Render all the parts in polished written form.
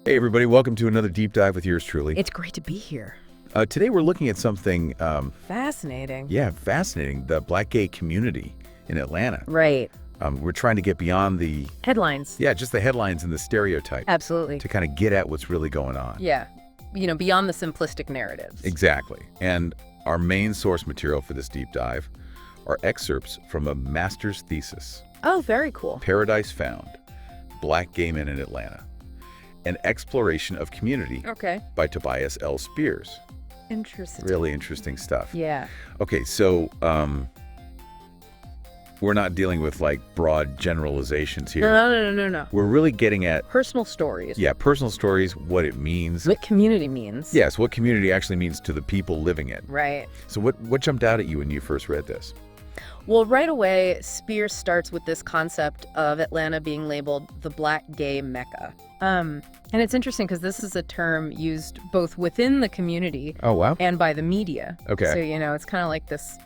Hey everybody, welcome to another deep dive with yours truly. It's great to be here. Today we're looking at something, Fascinating. fascinating, the Black Gay community in Atlanta. Right. We're trying to get beyond the, Headlines. just the headlines and the stereotype Absolutely. to kind of get at what's really going on. Yeah. Beyond the simplistic narratives. Exactly. And our main source material for this deep dive are excerpts from a master's thesis, Oh, very cool. Paradise Found, Black Gay Men in Atlanta, an exploration of community Okay. by Tobias L. Spears. Interesting. Really interesting stuff. Yeah. Okay, so we're not dealing with like broad generalizations here. No. We're really getting at, Personal stories. personal stories, what it means. What community means. Yes, what community actually means to the people living it. Right. So what jumped out at you when you first read this? Well, right away, Spears starts with this concept of Atlanta being labeled the Black Gay Mecca. And it's interesting because this is a term used both within the community Oh, wow. and by the media. Okay. So, it's kind of like this,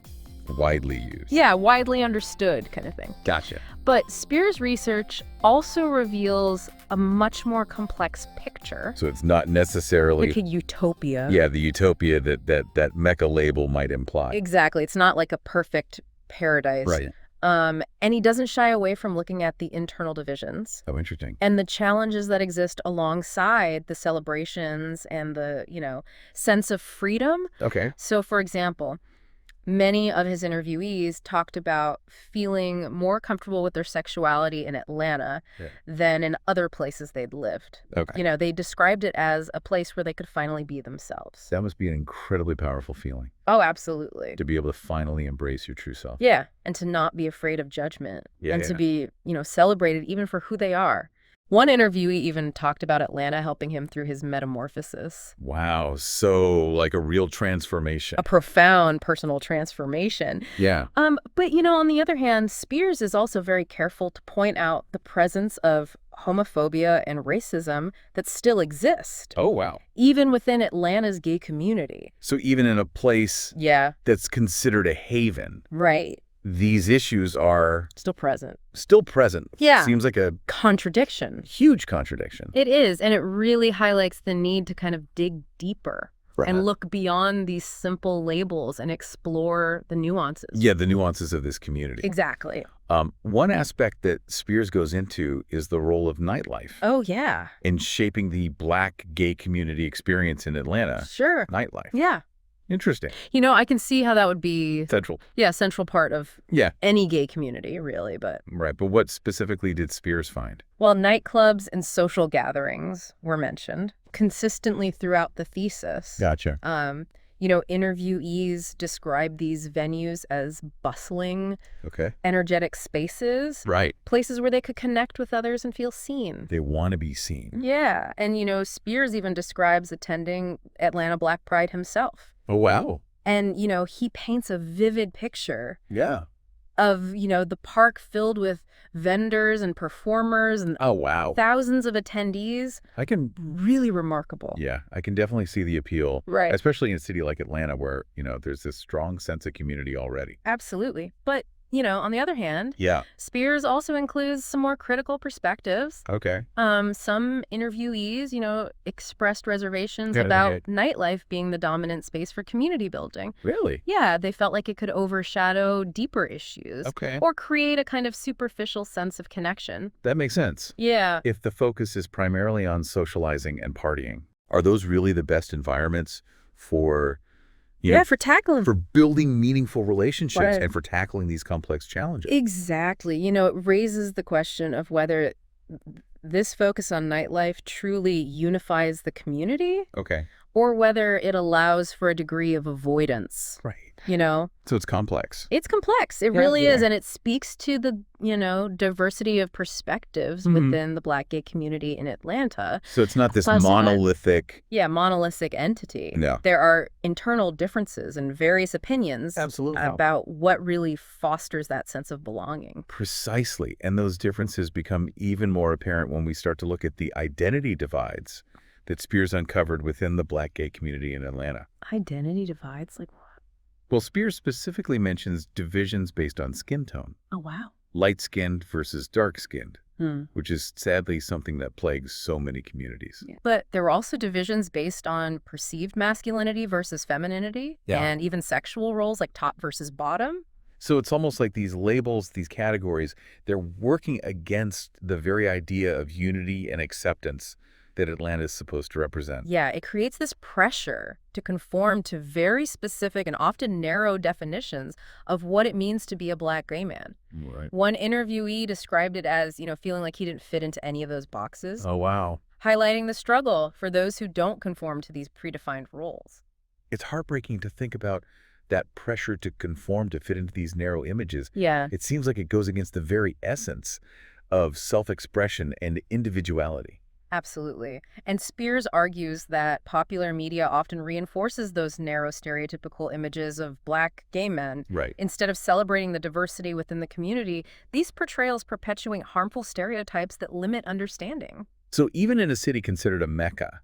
Widely used. widely understood kind of thing. Gotcha. But Spears' research also reveals a much more complex picture. So it's not necessarily, Like a utopia. the utopia that Mecca label might imply. Exactly. It's not like a perfect paradise. Right. And he doesn't shy away from looking at the internal divisions Oh, interesting. and the challenges that exist alongside the celebrations and the, sense of freedom. Okay. So, for example, many of his interviewees talked about feeling more comfortable with their sexuality in Atlanta than in other places they'd lived. Okay. They described it as a place where they could finally be themselves. That must be an incredibly powerful feeling, Oh, absolutely. to be able to finally embrace your true self. Yeah, and to not be afraid of judgment and to be, celebrated even for who they are. One interviewee even talked about Atlanta helping him through his metamorphosis. Wow. So like a real transformation. A profound personal transformation. Yeah. But, on the other hand, Spears is also very careful to point out the presence of homophobia and racism that still exist, Oh, wow. even within Atlanta's gay community. So even in a place Yeah, that's considered a haven, right. these issues are Still present. still present. Yeah. Seems like a Contradiction. huge contradiction. It is, and it really highlights the need to kind of dig deeper and look beyond these simple labels and explore the nuances. Yeah, the nuances of this community. Exactly. One aspect that Spears goes into is the role of nightlife Oh, yeah. in shaping the Black gay community experience in Atlanta. Sure. Nightlife. Yeah. Interesting. I can see how that would be, Central. central part of Yeah. any gay community, really. But, Right. But what specifically did Spears find? well, nightclubs and social gatherings were mentioned consistently throughout the thesis. Gotcha. Interviewees describe these venues as bustling, Okay. energetic spaces, Right. places where they could connect with others and feel seen. They want to be seen. Yeah. And, Spears even describes attending Atlanta Black Pride himself. Oh, wow. And, he paints a vivid picture Yeah. of, the park filled with vendors and performers and Oh, wow. thousands of attendees. I can, Really remarkable. yeah, I can definitely see the appeal, Right. especially in a city like Atlanta where, there's this strong sense of community already. Absolutely. But, on the other hand, Yeah. Spears also includes some more critical perspectives. Okay. Some interviewees, expressed reservations Yeah, about nightlife being the dominant space for community building. Really? Yeah, they felt like it could overshadow deeper issues Okay. or create a kind of superficial sense of connection. That makes sense. Yeah. If the focus is primarily on socializing and partying, are those really the best environments for, For tackling. for building meaningful relationships Right. and for tackling these complex challenges? Exactly. It raises the question of whether this focus on nightlife truly unifies the community Okay. or whether it allows for a degree of avoidance. Right. So it's complex. It's complex. It Yeah, really is. yeah. And it speaks to the, diversity of perspectives Mhm. within the Black gay community in Atlanta. So it's not this Plus, monolithic. Monolithic entity. No. There are internal differences and various opinions Absolutely. about what really fosters that sense of belonging. Precisely. And those differences become even more apparent when we start to look at the identity divides that Spears uncovered within the Black gay community in Atlanta. Identity divides? Like what? Well, Spears specifically mentions divisions based on skin tone. Oh, wow. Light-skinned versus dark-skinned. which is sadly something that plagues so many communities. Yeah. But there were also divisions based on perceived masculinity versus femininity, and even sexual roles like top versus bottom. So it's almost like these labels, these categories, they're working against the very idea of unity and acceptance that Atlanta is supposed to represent. Yeah, it creates this pressure to conform to very specific and often narrow definitions of what it means to be a Black gay man. Right. One interviewee described it as, feeling like he didn't fit into any of those boxes, Oh, wow. highlighting the struggle for those who don't conform to these predefined roles. It's heartbreaking to think about that pressure to conform, to fit into these narrow images. Yeah. It seems like it goes against the very essence of self-expression and individuality. Absolutely. And Spears argues that popular media often reinforces those narrow stereotypical images of Black gay men. Right. Instead of celebrating the diversity within the community, these portrayals perpetuate harmful stereotypes that limit understanding. So even in a city considered a Mecca,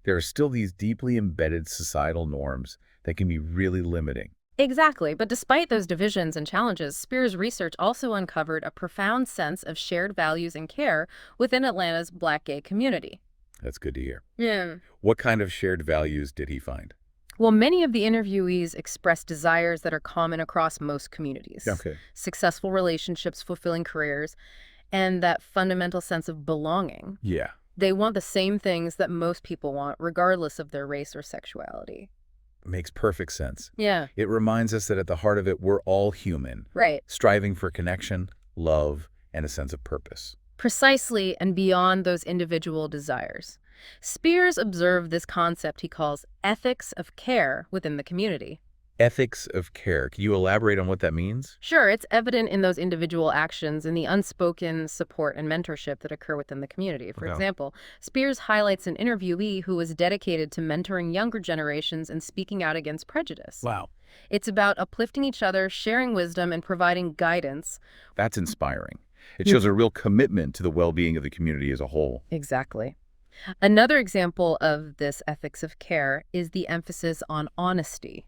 there are still these deeply embedded societal norms that can be really limiting. Exactly. But despite those divisions and challenges, Spears' research also uncovered a profound sense of shared values and care within Atlanta's Black gay community. That's good to hear. Yeah. What kind of shared values did he find? Well, many of the interviewees expressed desires that are common across most communities. Okay. Successful relationships, fulfilling careers, and that fundamental sense of belonging. Yeah. They want the same things that most people want, regardless of their race or sexuality. Makes perfect sense. Yeah. It reminds us that at the heart of it, we're all human, Right. striving for connection, love, and a sense of purpose. Precisely, and beyond those individual desires. Spears observed this concept he calls ethics of care within the community. Ethics of care. Can you elaborate on what that means? Sure, it's evident in those individual actions and the unspoken support and mentorship that occur within the community. For example, Spears highlights an interviewee who was dedicated to mentoring younger generations and speaking out against prejudice. Wow. It's about uplifting each other, sharing wisdom, and providing guidance. That's inspiring. It shows a real commitment to the well-being of the community as a whole. Exactly. Another example of this ethics of care is the emphasis on honesty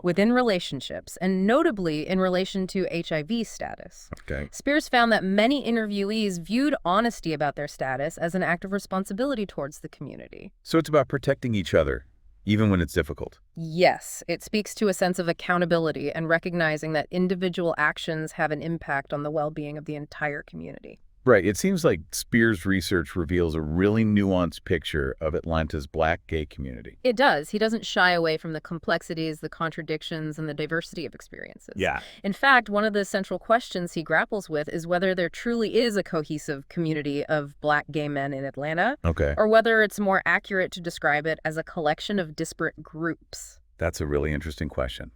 within relationships, and notably in relation to HIV status. Okay. Spears found that many interviewees viewed honesty about their status as an act of responsibility towards the community. So it's about protecting each other, even when it's difficult. Yes, it speaks to a sense of accountability and recognizing that individual actions have an impact on the well-being of the entire community. Right. It seems like Spears' research reveals a really nuanced picture of Atlanta's Black gay community. It does. He doesn't shy away from the complexities, the contradictions, and the diversity of experiences. Yeah. In fact, one of the central questions he grapples with is whether there truly is a cohesive community of Black gay men in Atlanta, Okay. or whether it's more accurate to describe it as a collection of disparate groups. That's a really interesting question.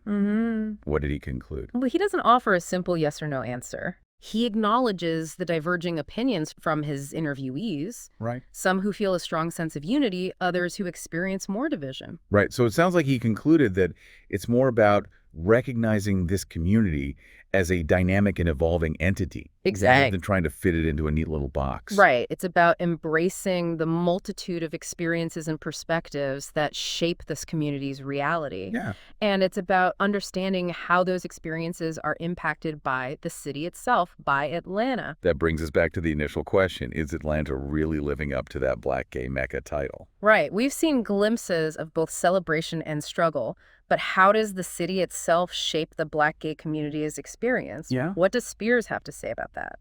What did he conclude? Well, he doesn't offer a simple yes or no answer. He acknowledges the diverging opinions from his interviewees, Right. some who feel a strong sense of unity, others who experience more division. Right. So it sounds like he concluded that it's more about recognizing this community as a dynamic and evolving entity. Rather than trying to fit it into a neat little box. Right. It's about embracing the multitude of experiences and perspectives that shape this community's reality. Yeah. And it's about understanding how those experiences are impacted by the city itself, by Atlanta. That brings us back to the initial question. Is Atlanta really living up to that Black Gay Mecca title? Right. We've seen glimpses of both celebration and struggle, but how does the city itself shape the Black gay community's experience? Yeah. What does Spears have to say about that?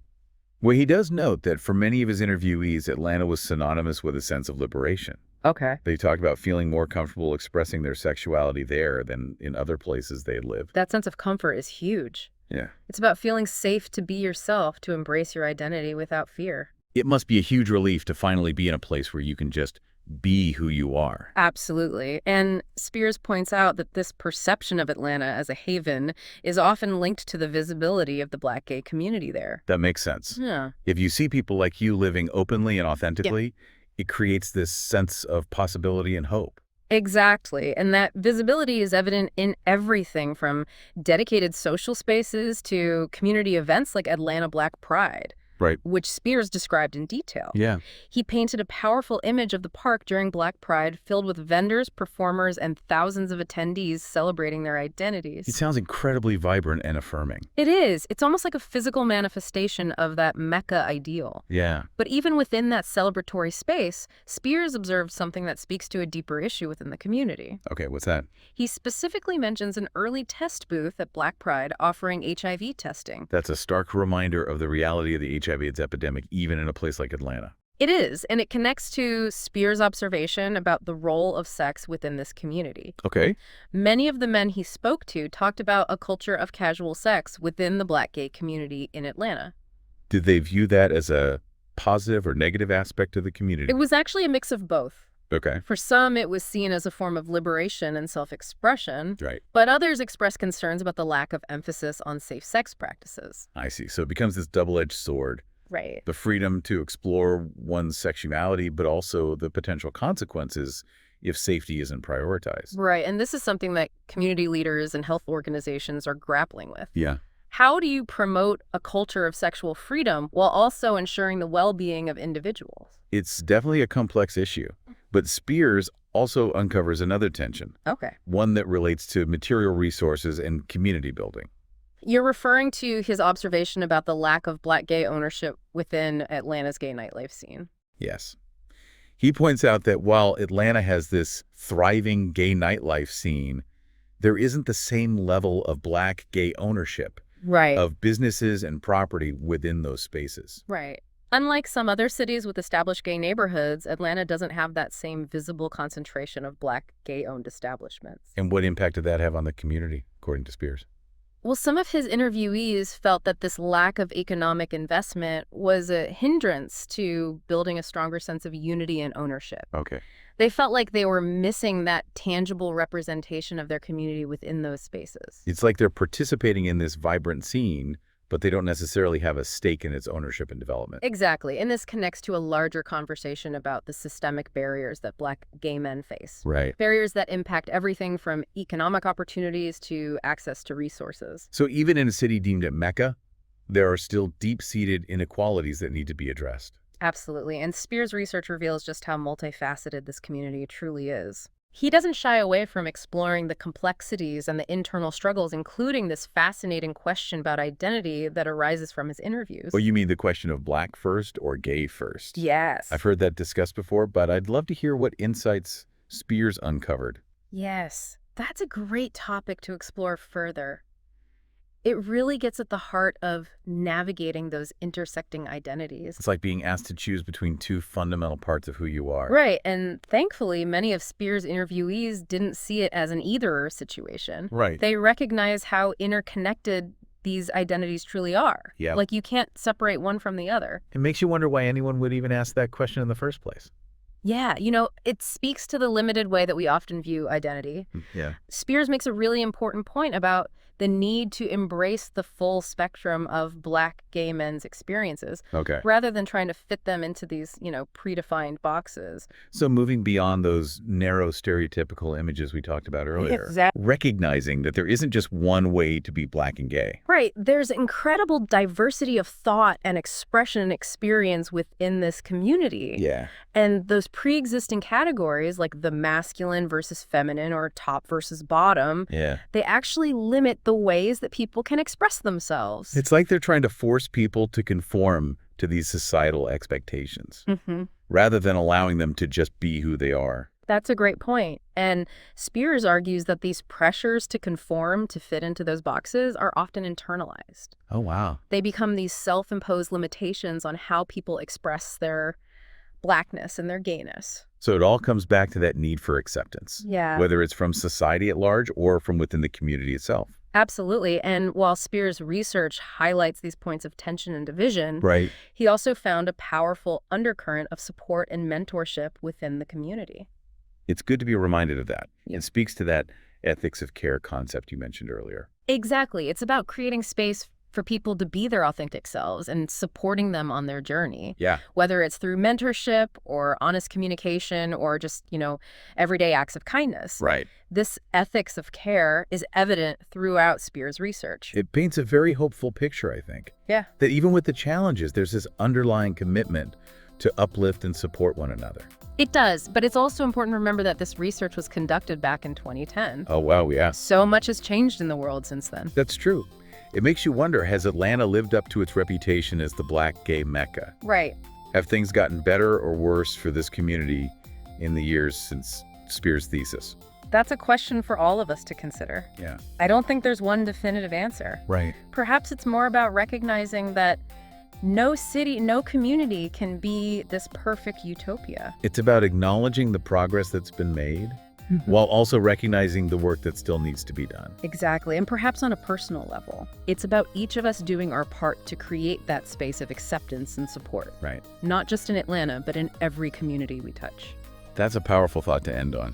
Well, he does note that for many of his interviewees, Atlanta was synonymous with a sense of liberation. Okay. They talked about feeling more comfortable expressing their sexuality there than in other places they had lived. That sense of comfort is huge. Yeah. It's about feeling safe to be yourself, to embrace your identity without fear. It must be a huge relief to finally be in a place where you can just be who you are. Absolutely. And Spears points out that this perception of Atlanta as a haven is often linked to the visibility of the Black gay community there. That makes sense. Yeah. If you see people like you living openly and authentically, it creates this sense of possibility and hope. Exactly. And that visibility is evident in everything from dedicated social spaces to community events like Atlanta Black Pride. Right. which Spears described in detail. Yeah. He painted a powerful image of the park during Black Pride filled with vendors, performers, and thousands of attendees celebrating their identities. It sounds incredibly vibrant and affirming. It is. It's almost like a physical manifestation of that Mecca ideal. Yeah. But even within that celebratory space, Spears observed something that speaks to a deeper issue within the community. Okay, what's that? He specifically mentions an early test booth at Black Pride offering HIV testing. That's a stark reminder of the reality of the HIV/AIDS epidemic, even in a place like Atlanta. It is, and it connects to Spears' observation about the role of sex within this community. Okay. Many of the men he spoke to talked about a culture of casual sex within the Black gay community in Atlanta. Did they view that as a positive or negative aspect of the community? It was actually a mix of both. Okay. For some, it was seen as a form of liberation and self-expression, Right. but others expressed concerns about the lack of emphasis on safe sex practices. I see. So it becomes this double-edged sword. Right. The freedom to explore one's sexuality, but also the potential consequences if safety isn't prioritized. Right, and this is something that community leaders and health organizations are grappling with. Yeah. How do you promote a culture of sexual freedom while also ensuring the well-being of individuals? It's definitely a complex issue, but Spears also uncovers another tension, Okay. one that relates to material resources and community building. You're referring to his observation about the lack of Black gay ownership within Atlanta's gay nightlife scene. Yes. He points out that while Atlanta has this thriving gay nightlife scene, there isn't the same level of Black gay ownership Right. of businesses and property within those spaces. Right. Unlike some other cities with established gay neighborhoods, Atlanta doesn't have that same visible concentration of Black gay-owned establishments. And what impact did that have on the community, according to Spears? Well, some of his interviewees felt that this lack of economic investment was a hindrance to building a stronger sense of unity and ownership. Okay. They felt like they were missing that tangible representation of their community within those spaces. It's like they're participating in this vibrant scene, but they don't necessarily have a stake in its ownership and development. Exactly. And this connects to a larger conversation about the systemic barriers that Black gay men face. Right. Barriers that impact everything from economic opportunities to access to resources. So even in a city deemed a Mecca, there are still deep-seated inequalities that need to be addressed. Absolutely. And Spears' research reveals just how multifaceted this community truly is. He doesn't shy away from exploring the complexities and the internal struggles, including this fascinating question about identity that arises from his interviews. Oh, you mean the question of Black first or gay first? Yes. I've heard that discussed before, but I'd love to hear what insights Spears uncovered. Yes. That's a great topic to explore further. It really gets at the heart of navigating those intersecting identities. It's like being asked to choose between two fundamental parts of who you are. Right, and thankfully, many of Spears' interviewees didn't see it as an either-or situation. Right. They recognize how interconnected these identities truly are. Yeah. Like, you can't separate one from the other. It makes you wonder why anyone would even ask that question in the first place. Yeah, it speaks to the limited way that we often view identity. Yeah. Spears makes a really important point about the need to embrace the full spectrum of Black gay men's experiences, Okay. rather than trying to fit them into these, predefined boxes. So moving beyond those narrow stereotypical images we talked about earlier, Exactly. recognizing that there isn't just one way to be Black and gay. Right. There's incredible diversity of thought and expression and experience within this community. Yeah. And those pre-existing categories, like the masculine versus feminine or top versus bottom, Yeah. they actually limit the ways that people can express themselves. It's like they're trying to force people to conform to these societal expectations, rather than allowing them to just be who they are. That's a great point. And Spears argues that these pressures to conform, to fit into those boxes, are often internalized. Oh, wow. They become these self-imposed limitations on how people express their Blackness and their gayness. So it all comes back to that need for acceptance, Yeah. whether it's from society at large or from within the community itself. Absolutely. And while Spears' research highlights these points of tension and division, Right. he also found a powerful undercurrent of support and mentorship within the community. It's good to be reminded of that. Yeah. It speaks to that ethics of care concept you mentioned earlier. Exactly. It's about creating space for people to be their authentic selves and supporting them on their journey. Yeah. Whether it's through mentorship or honest communication or just, everyday acts of kindness. Right. This ethics of care is evident throughout Spear's research. It paints a very hopeful picture, I think. Yeah. That even with the challenges, there's this underlying commitment to uplift and support one another. It does, but it's also important to remember that this research was conducted back in 2010. Oh, wow, yeah. So much has changed in the world since then. That's true. It makes you wonder, has Atlanta lived up to its reputation as the Black Gay Mecca? Right. Have things gotten better or worse for this community in the years since Spear's thesis? That's a question for all of us to consider. Yeah. I don't think there's one definitive answer. Right. Perhaps it's more about recognizing that no city, no community can be this perfect utopia. It's about acknowledging the progress that's been made while also recognizing the work that still needs to be done. Exactly, and perhaps on a personal level. It's about each of us doing our part to create that space of acceptance and support. Right. Not just in Atlanta, but in every community we touch. That's a powerful thought to end on.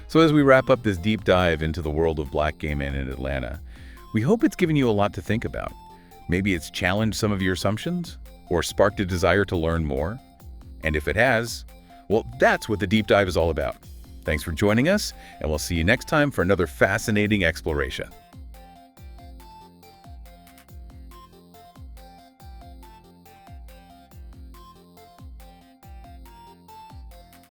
So as we wrap up this deep dive into the world of Black gay men in Atlanta, we hope it's given you a lot to think about. Maybe it's challenged some of your assumptions or sparked a desire to learn more. And if it has, well, that's what the deep dive is all about. Thanks for joining us, and we'll see you next time for another fascinating exploration.